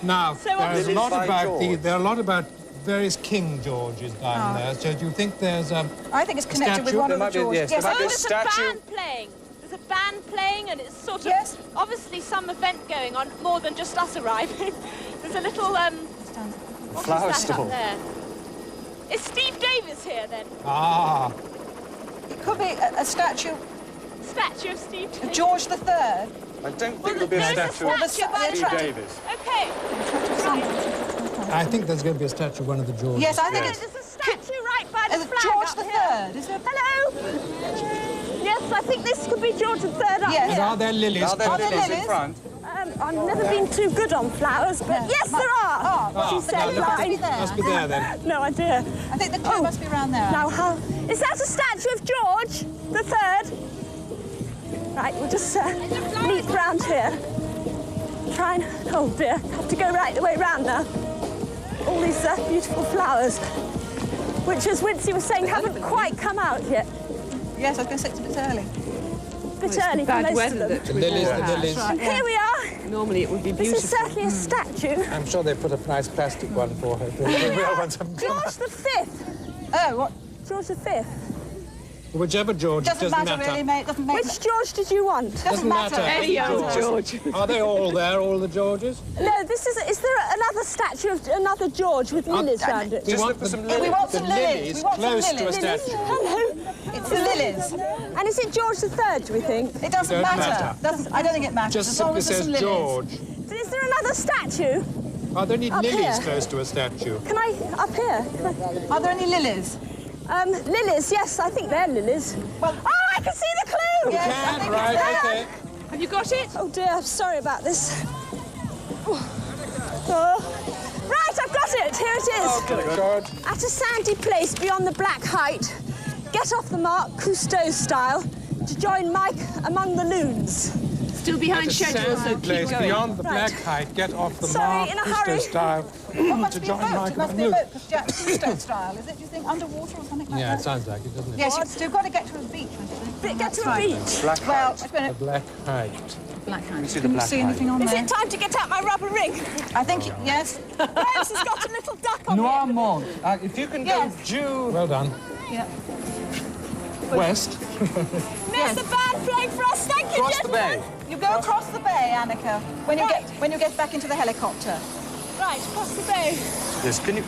Now, So there's a lot by about George. there are a lot about various King Georges down there. So do you think there's a... I think it's connected with statue? one of There the might be- Georges. yes, there might be a There's a band playing. There's a band playing, and it's sort of Yes. obviously some event going on, more than just us arriving. There's a little what Flower is that stall. up there? Is Steve Davis here then? Ah, It could be a statue Statue of Steve of Davis. George III. I don't think there'll be a There's statue of statue by the Steve track. Davis. Okay. I think there's going to be a statue of one of the Georges. Yes, I think There's it's a statue right by the flag George up here. III. Is there? Hello. Yes, I think this could be George III up Yes. And here. are there lilies? Are there Are there lilies in lilies? front? I've never been too good on flowers, but yes, there are. She said, look, right. it must be there then. No idea. I think the clue must be around there. Now, how is that a statue of George the Third? Right, we'll just leap round here. Try and, oh dear, have to go right the way round now. All these beautiful flowers, which, as Wincy was saying, haven't quite come out yet. Yes, I was going to say it's a bit early. Bit early for Bad most of weather them. that The we've lilies, all the had. lilies. Right, yeah. Here we are. Normally it would be This beautiful. is certainly a statue. I'm sure they put a nice plastic one for her. The real ones haven't come. George the Fifth. Oh, what? George the Fifth. Whichever George, Doesn't matter really, mate. Doesn't make. Which George did you want? Doesn't matter. Any old George. Are they all there, all the Georges? No, this is there another statue of another George with lilies round it? We want look for some We want the some lilies. We want some close to a lilies. statue. Hello. It's the lilies. And is it George the Third, do we think? It doesn't Don't matter. matter. I don't think it matters. Just as long simply as there's says some lilies. George. Is there another statue? Are there any Up lilies here. close to a statue? Can I, up here? Can Are there any lilies? I, lilies, yes, I think they're lilies. Well, Oh, I can see the clue! Yes, I Can, think right, it's there. okay. Have you got it? Oh dear, I'm sorry about this. Oh. Right, I've got it. Here it is. Good God. At a sandy place beyond the Black Height, get off the mark Cousteau style to join Mike among the loons. Still behind At a schedule, so sandy keep place going. beyond the Right. Black Height, get off the Sorry, mark, in a Cousteau hurry. style, It must to be a join boat. Mike It must among be a you. boat, because Jack Cousteau style, is it? Do you think underwater or something like Yeah, that? it sounds like it, doesn't it? Yes, you've got to get to a beach. I think. Get to a Right. beach. Black Well, Height. it's been The Black Height. Black Height. see the Can you Black see Height. anything on Is there? it time to get out my rubber ring? I think, yes. Rose has got a little duck on Noir it. Mont. If you can Yes. go due... Well done. Yeah. West. There's the band playing for us. Thank you, Across the gentlemen. bay. You go across the bay, Anneka, when you get back into the helicopter. Right, across the bay. Yes, can you...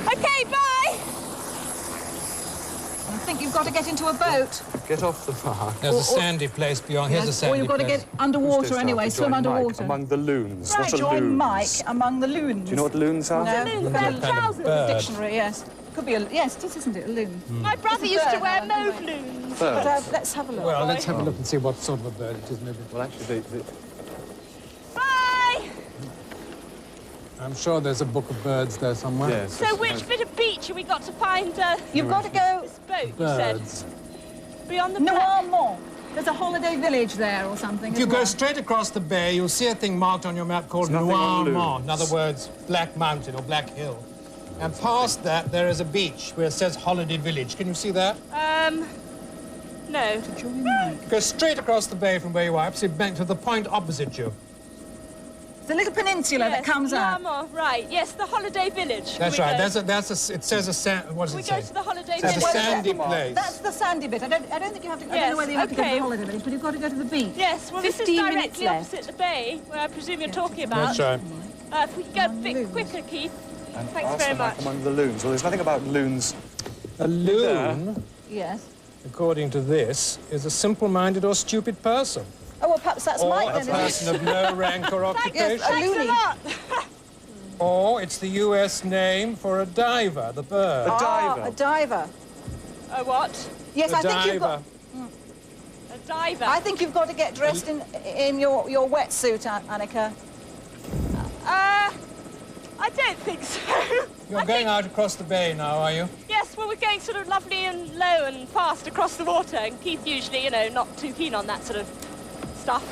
Okay, bye. I think you've got to get into a boat. Get off the mark. There's a sandy place beyond. Here's a sandy Or you've got to place. get underwater anyway, To swim join Mike underwater. among the loons. Right, What are join loons? Mike among the loons. Do you know what loons are? No, Loons, look at they're the kind of trousers. bird. dictionary, yes. Could be a, yes, it is, isn't it, a loon? My brother It's a used to bird, wear I think. mauve loons. But let's have a look. Well, let's have a look and see what sort of a bird it is, maybe. Well, actually, Bye. I'm sure there's a book of birds there somewhere. yes. So which bit of beach have we got to find You've got to go this boat, you said? Birds. Beyond the Noir Mont. There's a holiday village there or something. If as you go well. straight across the bay, you'll see a thing marked on your map called There's nothing on Noir Mont. In loons. other words, Black Mountain or Black Hill. And past that, there is a beach where it says Holiday Village. Can you see that? No. Join Mike. Go straight across the bay from where you are, absolutely back to the point opposite you. The little peninsula that comes out. Right, yes, the holiday village. That's Can we right. go? It says a sand. What does We it go say? to the holiday It's a village. sandy place. That's the sandy bit. I don't think you have to. I don't Yes, know whether you have to go to okay. the holiday village, but you've got to go to the beach. Yes, well, this is 15 minutes directly left. opposite the bay, where I presume you're talking about. That's right. If we could go a bit quicker, Keith. And Thanks also very Mike much. among the loons. Well, there's nothing about loons. A loon, Yes. according to this, is a simple-minded or stupid person. Oh, well, perhaps that's Or Mike a then. isn't it? person of no rank or occupation. Yes, a Thanks a loony. lot. Or it's the US name for a diver, the bird. A diver. A diver. A what? Yes, A I think you've diver. got. A diver. I think you've got to get dressed in your wetsuit, Anneka. I don't think so. You're going out across the bay now, are you? Yes, well, we're going sort of lovely and low and fast across the water, and Keith usually, you know, not too keen on that sort of stuff.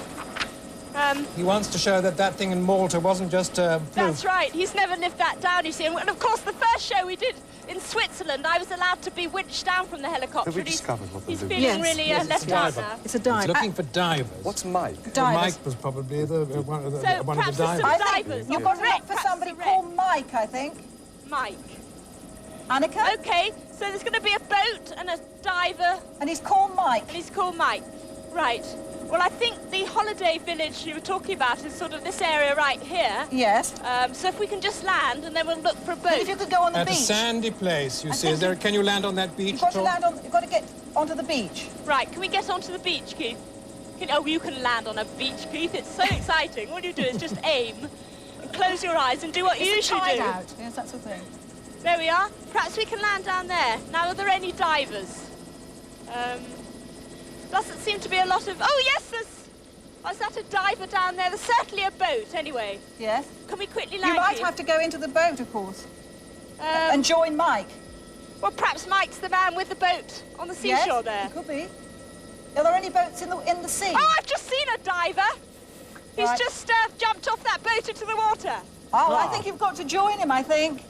He wants to show that that thing in Malta wasn't just a fluke. That's right. He's never lived that down, you see. And of course, the first show we did in Switzerland, I was allowed to be winched down from the helicopter. Have we discovered what the He's loop feeling is? really Yes, it's left a out diver. now. It's a dive. He's looking for divers. What's Mike? Well, Divers. Mike was probably one of the So perhaps there's divers. some I think divers. you've got to look Correct, for perhaps somebody the called Mike, I think. Mike. Anneka? Okay, so there's going to be a boat and a diver, And he's called Mike. and he's called Mike. Right. Well, I think the holiday village you were talking about is sort of this area right here. Yes. So if we can just land, and then we'll look for a And boat. if you could go on the At a beach. sandy place, you I see. think Is there, can you land on that beach You've got at to all? land on. You've got to get onto the beach. Right, can we get onto the beach, Keith? Oh, you can land on a beach, Keith. It's so exciting. All you do is just aim and close your eyes and do what you It's a usually tide do. out. Yes, that's the thing. There we are. Perhaps we can land down there. Now, are there any divers? Doesn't seem to be a lot of... Oh, yes, there's... Oh, is that a diver down there? There's certainly a boat, anyway. Yes. Can we quickly land You might Keith? have to go into the boat, of course, Um, and join Mike. well, perhaps Mike's the man with the boat on the seashore Yes, there. it could be. Are there any boats in the sea? Oh, I've just seen a diver. He's Right. just jumped off that boat into the water. Oh, I think you've got to join him, I think.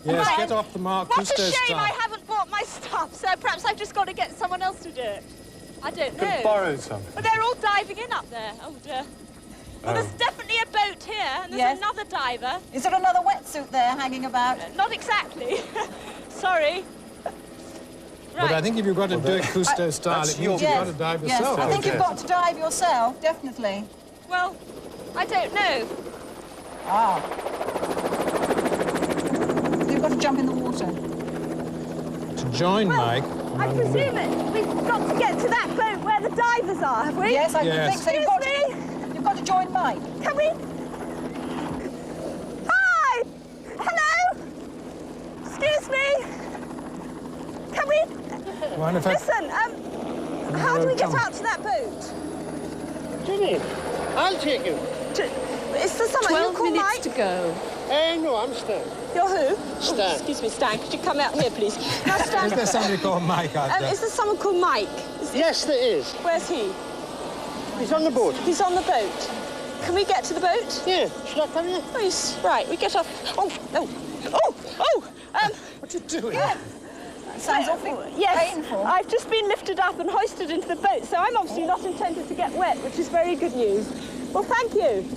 Yes, Right. get off the Mark What a Cousteau shame I stuff. haven't bought my stuff, so perhaps I've just got to get someone else to do it. I don't know. Could borrow some. But they're all diving in up there. Oh, dear. Well, there's definitely a boat here, and there's Yes. another diver. Is there another wetsuit there hanging about? Not exactly. Sorry. But I think if you've got to do it Cousteau style, That's it means your- you've got to dive Yes, yourself. I think Okay. you've got to dive yourself, definitely. Well, I don't know. Ah. You've got to jump in the water. To join Mike. I presume we've got to get to that boat where the divers are, have we? Yes, I Yes. think so. You've got to join Mike. Can we? Hi! Hello? Excuse me? Can we? Well, in fact, Listen, how do we get out to that boat? Jimmy, I'll take you. Is there someone 12 you call minutes Mike? to go. No, I'm Stan. You're who? Stan. Excuse me, Stan. Could you come out here, please? Now, Stan, is there somebody called Mike out there? is there someone called Mike? Yes, there is. Where's he? He's on the boat. He's on the boat. Can we get to the boat? Yeah, should I come here? Please. Right, we get off. Oh, no. What are you doing? Yeah. Sounds awfully Yes, painful. I've just been lifted up and hoisted into the boat, so I'm obviously not intended to get wet, which is very good news. Well, thank you.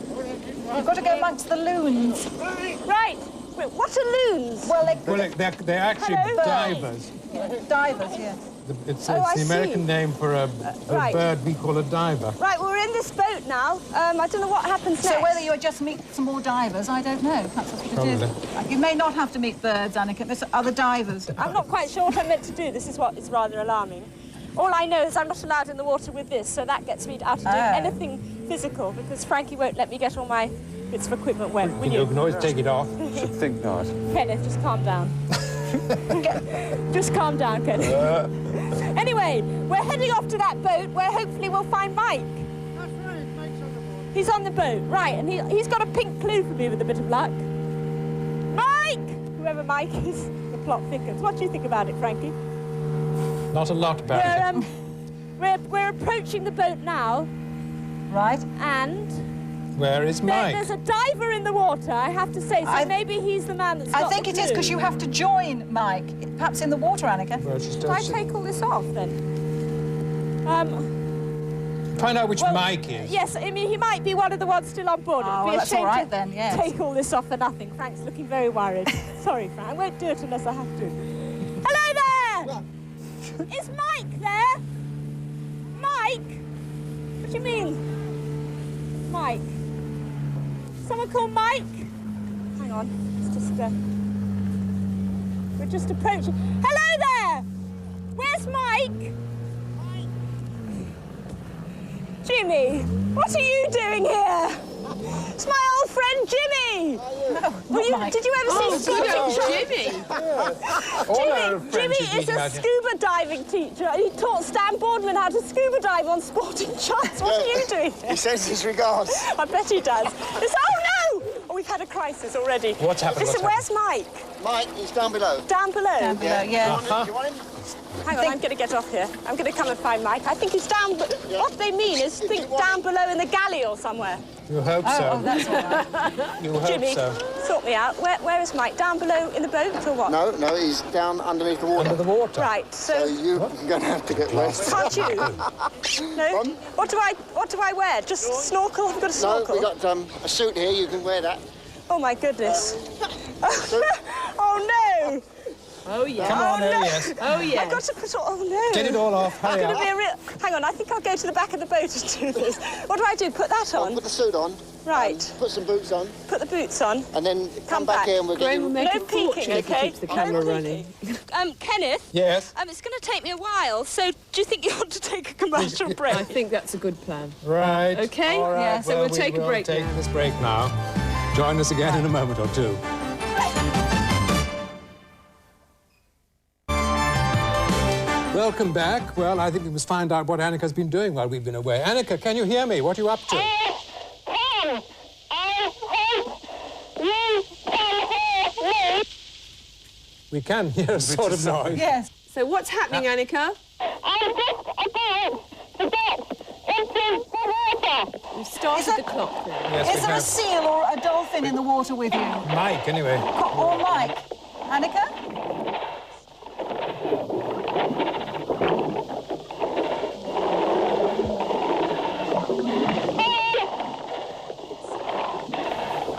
You've got to go amongst the loons. Right. Wait, what are loons? Well, Well, they're actually Hello? divers. divers, yes. It's Oh, I the American see. name for a right. bird we call a diver. Right, we're in this boat now. I don't know what happens So next. whether you'll just meet some more divers, I don't know. Perhaps that's what it is. You may not have to meet birds, Anneka. There's other divers. I'm not quite sure what I'm meant to do. This is what is rather alarming. All I know is I'm not allowed in the water with this, so that gets me out of doing anything physical, because Frankie won't let me get all my bits of equipment wet, will You you? can always take it off. Should think not. Kenneth, just calm down. Just calm down, Kenneth. Anyway, we're heading off to that boat where hopefully we'll find Mike. That's right, Mike's on the boat. He's on the boat, right, and he's got a pink clue for me with a bit of luck. Mike! Whoever Mike is, the plot thickens. What do you think about it, Frankie? Not a lot about it. We're approaching the boat now, Right? and Where is Mike? there's a diver in the water, I have to say, so maybe he's the man that's got I think the it is clue. because you have to join Mike. Perhaps in the water, Anneka. Well, she's Can still I sitting. take all this off, then? Find out which Well, Mike is. Yes, I mean, he might be one of the ones still on board. Oh, It'd be well, a that's shame all right to then, yes. take all this off for nothing. Frank's looking very worried. Sorry, Frank, I won't do it unless I have to. Hello there! Is Mike there? Mike? What do you mean? Mike? Someone called Mike? Hang on, it's just, we're just approaching. Hello there! Where's Mike? Jimmy, what are you doing here? It's my old friend Jimmy. Did you ever see Jimmy. Jimmy is a scuba diving teacher, and he taught Stan Boardman how to scuba dive on sporting chance. What are you doing here? He sends his regards. I bet he does. Oh no! Oh, we've had a crisis already. What's happened? Listen, What's where's Mike? Mike, he's down below. Down below? Down below, yeah. Do you want him? Hang on, I'm going to get off here. I'm going to come and find Mike. I think he's down... Yeah. What they mean is think down below in the galley or somewhere. You hope so. Oh, that's all right. You hope Jimmy, so. sort me out. Where is Mike? Down below in the boat or what? No, he's down underneath the water. Under the water. Right, So you're going to have to get lost. Can't you? No? Pardon? What do I wear? Just snorkel? I've got a No, snorkel. we got a suit here. You can wear that. Oh, my goodness. Oh, no! Oh, yeah. Come on, no. yes. Oh, yeah. I've got to put... Oh, no. Get it all off. I'm Hurry going to up. be a real... Hang on, I think I'll go to the back of the boat and do this. What do I do? Put that on? Put the suit on. Right. Put some boots on. Put the boots on. And then come back. back here and we'll get Graham will you... make No a fortune peeking, if he okay? keeps the camera running. Kenneth? Yes? It's going to take me a while, so do you think you ought to take a commercial break? I think that's a good plan. Right. Okay? All right. Yeah, so we'll take a break take now. this break now. Join us again in a moment or two. Welcome back. Well, I think we must find out what Anneka's been doing while we've been away. Anneka, can you hear me? What are you up to? We can hear a sort of noise. Yes. So what's happening, Anneka? We've started the clock now. Yes, Is we there a have. seal or a dolphin in the water with you? Mike, anyway. Or Mike? Anneka?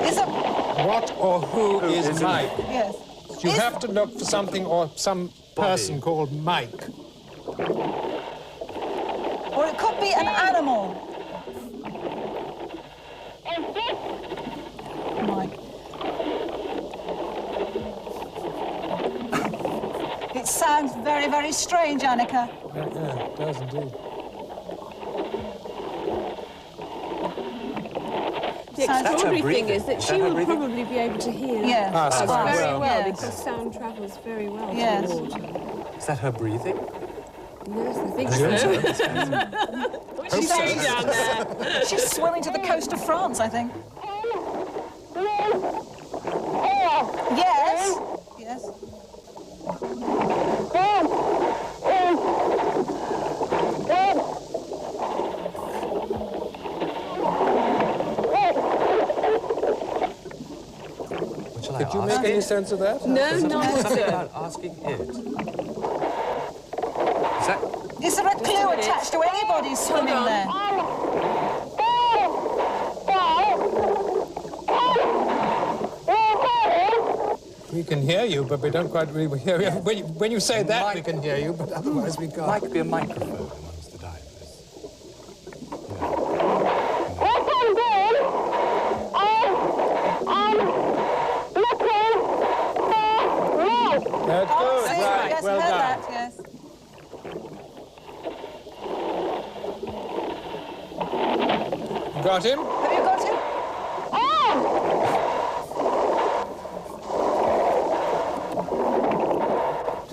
Is it... What or who is Mike? Yes. You have to look for something or some person called Mike. Or it could be an animal. Mike. It sounds very, very strange, Anneka. Yeah, it does indeed. The extraordinary thing is that she will breathing? probably be able to hear Yes. Ah, us so very well. well Yes. because sound travels very well Yes. through the water. Is that her breathing? Yes, I think hope so. Hope She's so. going down there. She's swimming to the coast of France, I think. Yes. Yes. What shall I Did you ask? make any sense of that? No, no, Something sir. about asking it. Is that... Is there a clue attached to anybody swimming on. there? We can hear you, but we don't quite really hear you. When you say that, Mike- we can hear you, but otherwise we can't. Might be a microphone amongst the divers. That's Oh, good. see, Right, yes, well heard done. that, yes. Got him? Have you got him?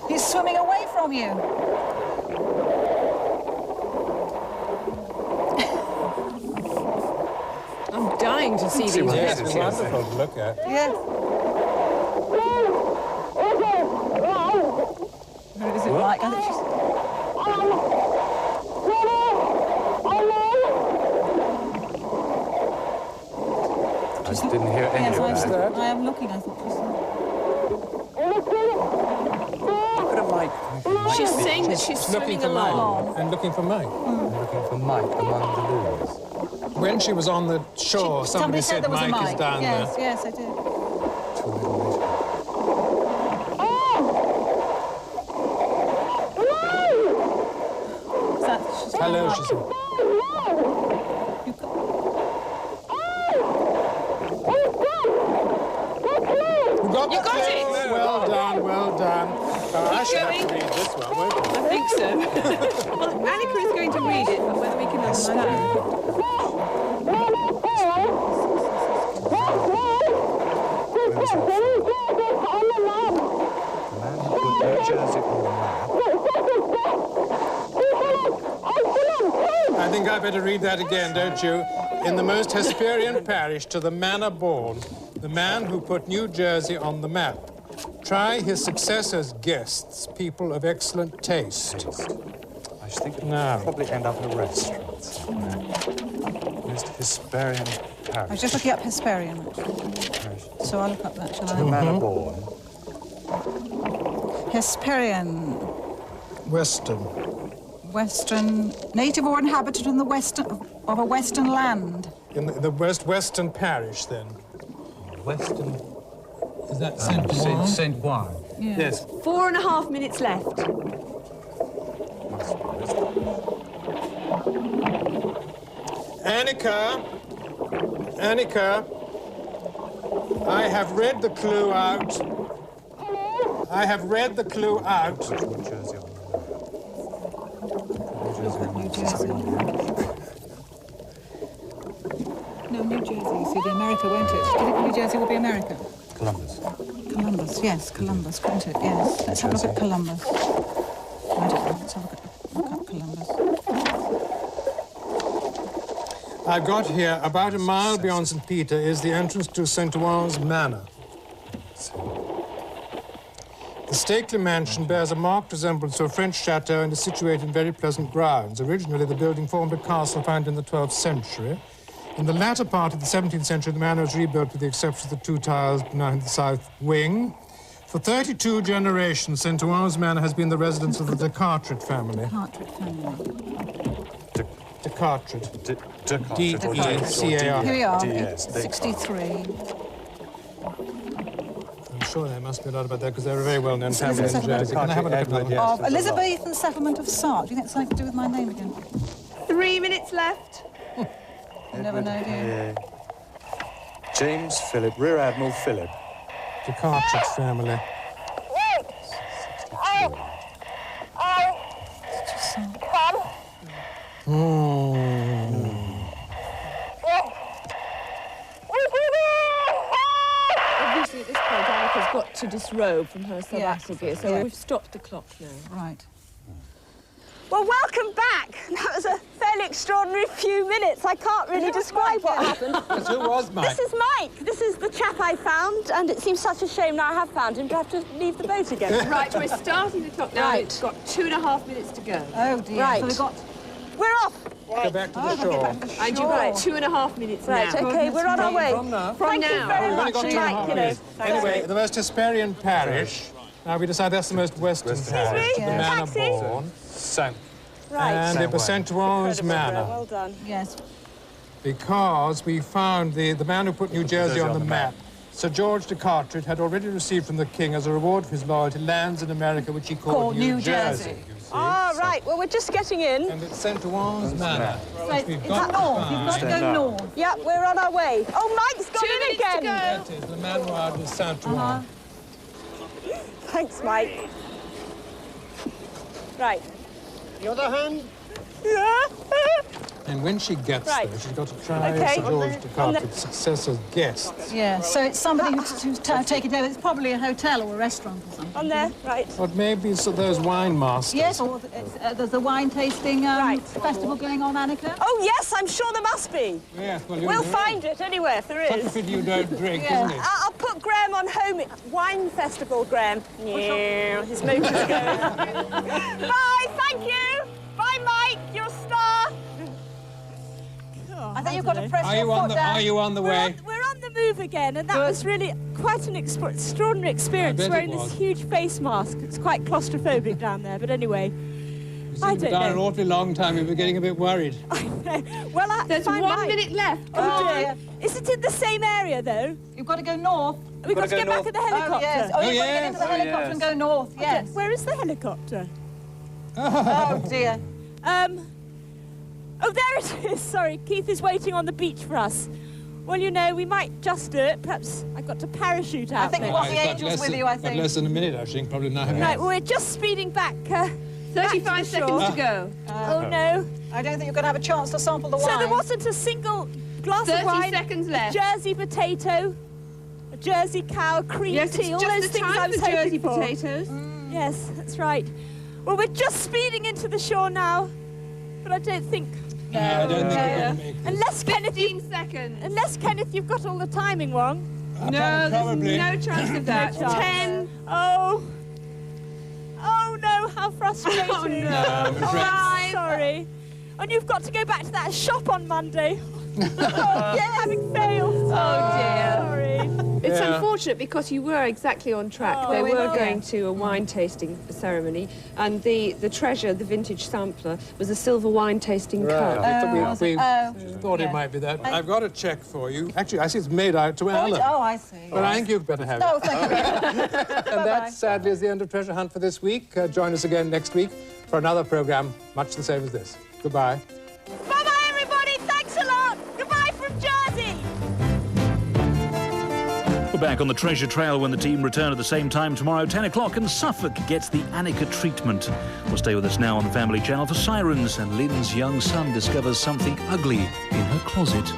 He's swimming away from you. I'm dying to see these. what Yes, it it's is. wonderful to look at. Yes. Who is it, Mike? I think she's... I just didn't hear any Yes, of that. I am looking, I thought. Look at a mic. She's saying that she's Looking swimming for along. Mike. And looking for Mike. Looking for Mike among the loons. When she was on the shore, somebody said said there was a Mike is mic. down Yes, there. yes, I did. Is that, she's Hello, Mike. she said. You got- You got it. Well done, well done. I should have to going. read this one, won't I? I think so. Well, Anneka is going to read it, but whether we can understand. I think I better read that again, don't you? In the most Hesperian parish to the manor born, the man who put New Jersey on the map, Try his successor's guests, people of excellent taste. I should think No. it'll probably end up in a restaurant somewhere. Used Hesperian I parish. was just looking up Hesperian, so I'll look up that, shall The I? manor born. Hesperian, Western, native or inhabitant in the western of a western land. In the western parish, then. Western... Is that Saint Juan? Saint Juan. Yeah. Yes. 4.5 minutes left. Anneka, I have read the clue out. I have read the clue out. New Jersey. No, New Jersey. See, the America, won't it? Do you think New Jersey will be America? Columbus. Columbus, yes, Columbus, couldn't it? Yes. Let's have a look at Columbus. I don't know. Let's have a look at Columbus. I've got here, about a mile beyond St. Peter is the entrance to St. Owen's Manor. The stately mansion bears a marked resemblance to a French chateau and is situated in very pleasant grounds. Originally, the building formed a castle found in the 12th century. In the latter part of the 17th century, the manor was rebuilt with the exception of the 2 towers behind the south wing. For 32 generations, St. Owen's Manor has been the residence of the de Carteret family. Carteret family. De Carteret. D-E-C-A-R. Here we are, Yes, 63. I'm sure there must be a lot about that because they're a very well-known family in settlement. Jersey. Can I have a look at that? Of Elizabethan settlement of Sark. Do you think it's something to do with my name again? 3 minutes left. You never know, do you? Yeah. James Philip, Rear Admiral Philip. De Carteret family. Obviously, at this point, Anneka's got to disrobe from her sabbatical, so Yeah. we've stopped the clock now. Right. Well, welcome back. That was a fairly extraordinary few minutes. I can't really describe what happened. Who was Mike? This is Mike. This is the chap I found, and it seems such a shame now I have found him to have to leave the boat again. Right, we're starting the clock now. Right. It's got 2.5 minutes to go. Oh, dear. Right. So we've got... We're off. Go back to the shore. And you've got 2.5 minutes Right, now. OK, we're on our way. From now. Thank you very We've only much, got and 2.5 Mike, you know. minutes. Anyway, the most Hesperian parish. Now we decide that's the most western parish. me? The manor Taxi? born. Saint. Right. And it was St. Owen's Manor. Well done. Yes. Because we found the man who put New Jersey on the map. Sir George de Carteret had already received from the king as a reward for his loyalty lands in America which he called New Jersey. Ah, right. Well, we're just getting in. And it's St. Owen's Manor. So which it's we've north. got to You've got to find. go north. Yeah, we're on our way. Oh, Mike's got 2 in minutes again. to go. That is the manoir de St. Ouen. Thanks, Mike. Right. The other hand? Yeah. And when she gets Right. there, she's got to try Okay. Sir George de Carteret's successor's guests. Yeah, so it's somebody who's taken over. It's probably a hotel or a restaurant or something. On there. Right. Or maybe so those wine masters. Yes, or there's a wine tasting Right. festival going on, Anneka. Oh, yes, I'm sure there must be. Yes, well, We'll find it anyway if there Such a is. pity you don't drink, Yeah. isn't it? I'll put Graham on home. Wine festival, Graham. Yeah, his motor's going. Bye, thank you. Bye, Mike, you're a star. I think you've got to press Are your you on foot the down. Are you on the way? We're on the move again, and that was really quite an extraordinary experience, bet it wearing was. this huge face mask. It's quite claustrophobic down there, but anyway. You I seem to don't be down an know. awfully long time. We were getting a bit worried. Well, I There's find 1 Mike. minute left. Oh, dear. Is it in the same area, though? You've got to go north. We've got to go get back north. in the helicopter. Oh, yes. Oh, you've got to get into the yes. helicopter yes. and go north, yes. Where is the helicopter? Oh, dear. Oh, there it is. Sorry, Keith is waiting on the beach for us. Well, you know, we might just do it. Perhaps I've got to parachute out. I think there. you want the It's got angels less with than- you, I got think. less than a minute, I think, probably now. Right, well, we're just speeding back. 35 seconds to go. Oh, no. I don't think you're going to have a chance to sample the wine. So there wasn't a single glass 30 of wine, seconds left. a Jersey potato, a Jersey cow, cream Yes, tea, all it's those just the things I time was for hoping Jersey for. potatoes. Yes, that's right. Well, we're just speeding into the shore now, but I don't think... No, I don't think we're going to make it. Unless Kenneth, 15 seconds. unless Kenneth, you've got all the timing wrong. No, there's Probably. no chance of that. 10, Oh. Oh, no, how frustrating. Oh, no. I'm sorry. And you've got to go back to that shop on Monday. Oh, yeah, having failed. Oh, dear. Sorry. It's unfortunate because you were exactly on track. Oh, they we were are. going to a wine tasting ceremony, and the treasure, the vintage sampler, was a silver wine tasting cup. We thought it might be that. I've got a cheque for you. Actually, I see it's made out to Alan. Oh, I see. But I think you'd better have No, it. thank you very much. And that, sadly, is the end of Treasure Hunt for this week. Join us again next week for another programme much the same as this. Goodbye. Bye-bye, everybody. Thanks a lot. Goodbye from Jersey. We're back on the treasure trail when the team return at the same time tomorrow, 10 o'clock, and Suffolk gets the Anneka treatment. Well, stay with us now on the Family Channel for Sirens, and Lynn's young son discovers something ugly in her closet.